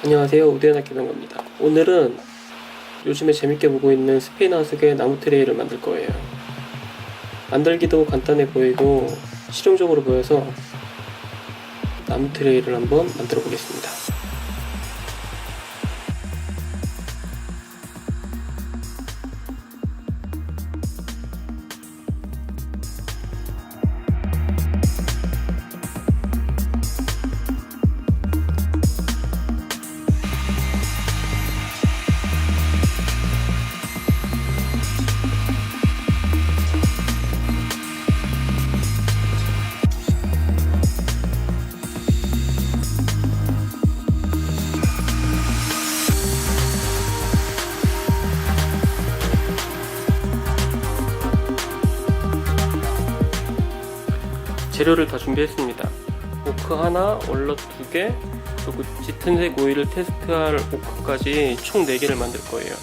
안녕하세요, 우대현 학기동입니다. 오늘은 요즘에 재밌게 보고 있는 스페인 하숙의 나무 트레이를 만들 거예요. 만들기도 간단해 보이고 실용적으로 보여서 나무 트레이를 한번 만들어 보겠습니다. 재료를 다 준비했습니다. 오크 하나, 월넛 2개, 그리고 짙은색 오일을 테스트할 오크까지 총 4개를 만들 거예요.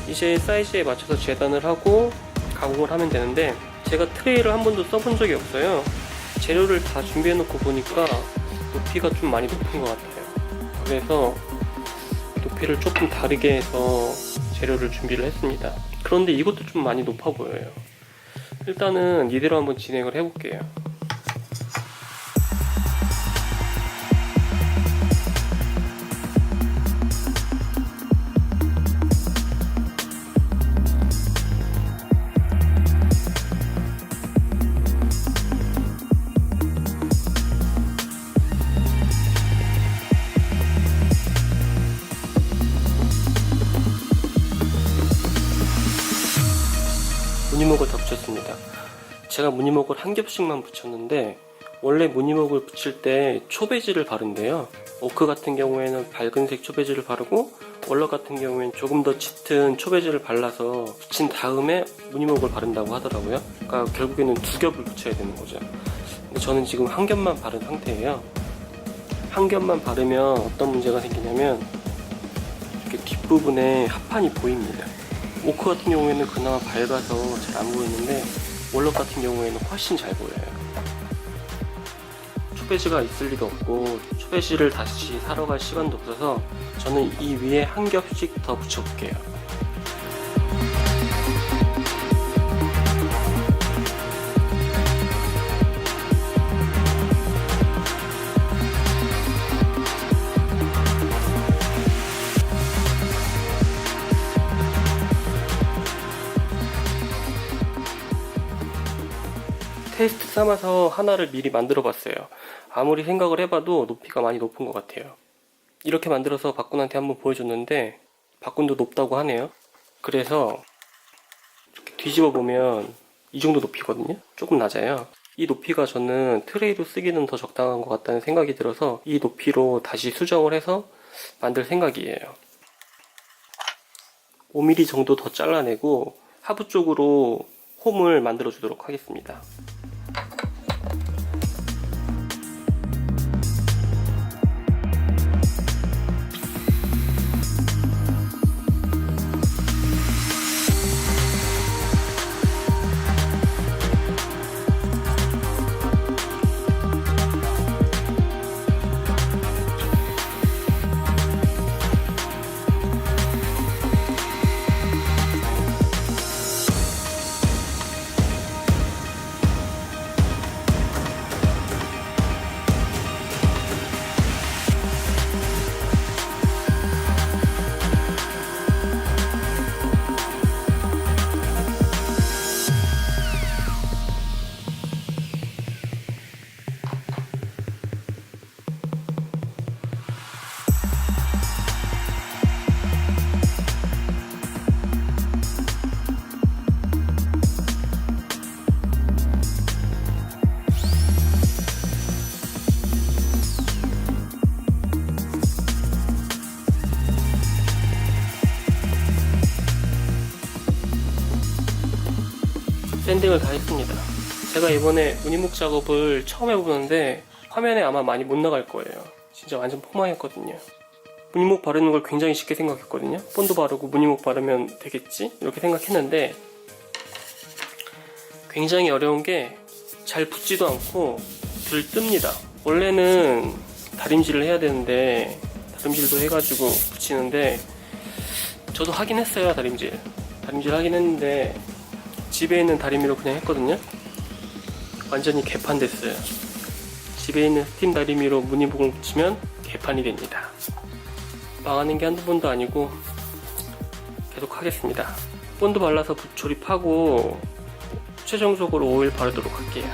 이제 사이즈에 맞춰서 재단을 하고 가공을 하면 되는데, 제가 트레이를 한 번도 써본 적이 없어요. 재료를 다 준비해 놓고 보니까 높이가 좀 많이 높은 것 같아요. 그래서 높이를 조금 다르게 해서 재료를 준비를 했습니다. 그런데 이것도 좀 많이 높아 보여요. 일단은 이대로 한번 진행을 해볼게요. 무늬목을 다 붙였습니다. 제가 무늬목을 한 겹씩만 붙였는데, 원래 무늬목을 붙일 때 초베지를 바른대요. 오크 같은 경우에는 밝은색 초베지를 바르고, 월넛 같은 경우에는 조금 더 짙은 초베지를 발라서 붙인 다음에 무늬목을 바른다고 하더라고요. 그러니까 결국에는 2겹을 붙여야 되는 거죠. 근데 저는 지금 한 겹만 바른 상태예요. 한 겹만 바르면 어떤 문제가 생기냐면, 이렇게 뒷부분에 합판이 보입니다. 오크 같은 경우에는 그나마 밝아서 잘 안 보이는데, 월넛 같은 경우에는 훨씬 잘 보여요. 초베지가 있을 리가 없고 초베지를 다시 사러 갈 시간도 없어서 저는 이 위에 한 겹씩 더 붙여볼게요. 테스트 삼아서 하나를 미리 만들어 봤어요. 아무리 생각을 해봐도 높이가 많이 높은 것 같아요. 이렇게 만들어서 박군한테 한번 보여줬는데 박군도 높다고 하네요. 그래서 이렇게 뒤집어 보면 이 정도 높이거든요. 조금 낮아요. 이 높이가 저는 트레이로 쓰기는 더 적당한 것 같다는 생각이 들어서 이 높이로 다시 수정을 해서 만들 생각이에요. 5mm 정도 더 잘라내고 하부 쪽으로 홈을 만들어 주도록 하겠습니다. 샌딩을 다 했습니다. 제가 이번에 무늬목 작업을 처음 해보는데 화면에 아마 많이 못 나갈 거예요. 진짜 완전 포망했거든요. 무늬목 바르는 걸 굉장히 쉽게 생각했거든요. 본드 바르고 무늬목 바르면 되겠지? 이렇게 생각했는데 굉장히 어려운 게 잘 붙지도 않고 들뜹니다. 원래는 다림질을 해야 되는데 다림질도 해가지고 붙이는데, 저도 하긴 했어요. 다림질 하긴 했는데 집에 있는 다리미로 그냥 했거든요. 완전히 개판 됐어요. 집에 있는 스팀 다리미로 무늬복을 붙이면 개판이 됩니다. 망하는 게 한두 번도 아니고 계속 하겠습니다. 본드 발라서 조립하고 최종적으로 오일 바르도록 할게요.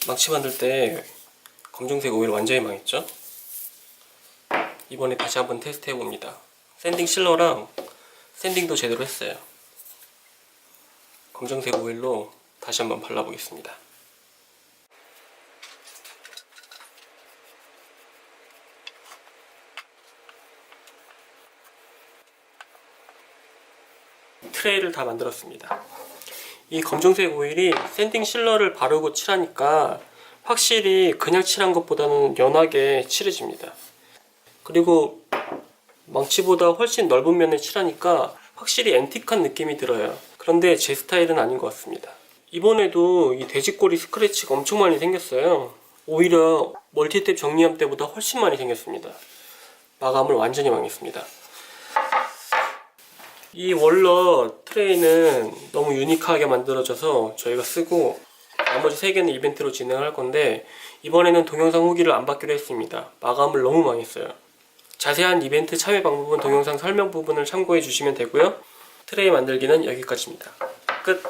망치 만들 때 검정색 오일 완전히 망했죠? 이번에 다시 한번 테스트 해봅니다. 샌딩 실러랑 샌딩도 제대로 했어요. 검정색 오일로 다시 한번 발라보겠습니다. 트레이를 다 만들었습니다. 이 검정색 오일이 샌딩 실러를 바르고 칠하니까 확실히 그냥 칠한 것보다는 연하게 칠해집니다. 그리고 망치보다 훨씬 넓은 면을 칠하니까 확실히 앤틱한 느낌이 들어요. 그런데 제 스타일은 아닌 것 같습니다. 이번에도 이 돼지꼬리 스크래치가 엄청 많이 생겼어요. 오히려 멀티탭 정리함 때보다 훨씬 많이 생겼습니다. 마감을 완전히 망했습니다. 이 월넛 트레이는 너무 유니크하게 만들어져서 저희가 쓰고, 나머지 3개는 이벤트로 진행할 건데 이번에는 동영상 후기를 안 받기로 했습니다. 마감을 너무 망했어요. 자세한 이벤트 참여 방법은 동영상 설명 부분을 참고해 주시면 되고요. 트레이 만들기는 여기까지입니다. 끝!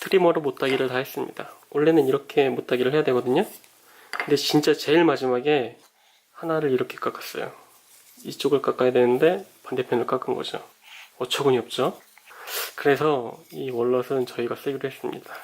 트리머로 못따기를 다 했습니다. 원래는 이렇게 못따기를 해야 되거든요. 근데 진짜 제일 마지막에 하나를 이렇게 깎았어요. 이쪽을 깎아야 되는데 반대편을 깎은 거죠. 어처구니 없죠? 그래서 이 월넛은 저희가 쓰기로 했습니다.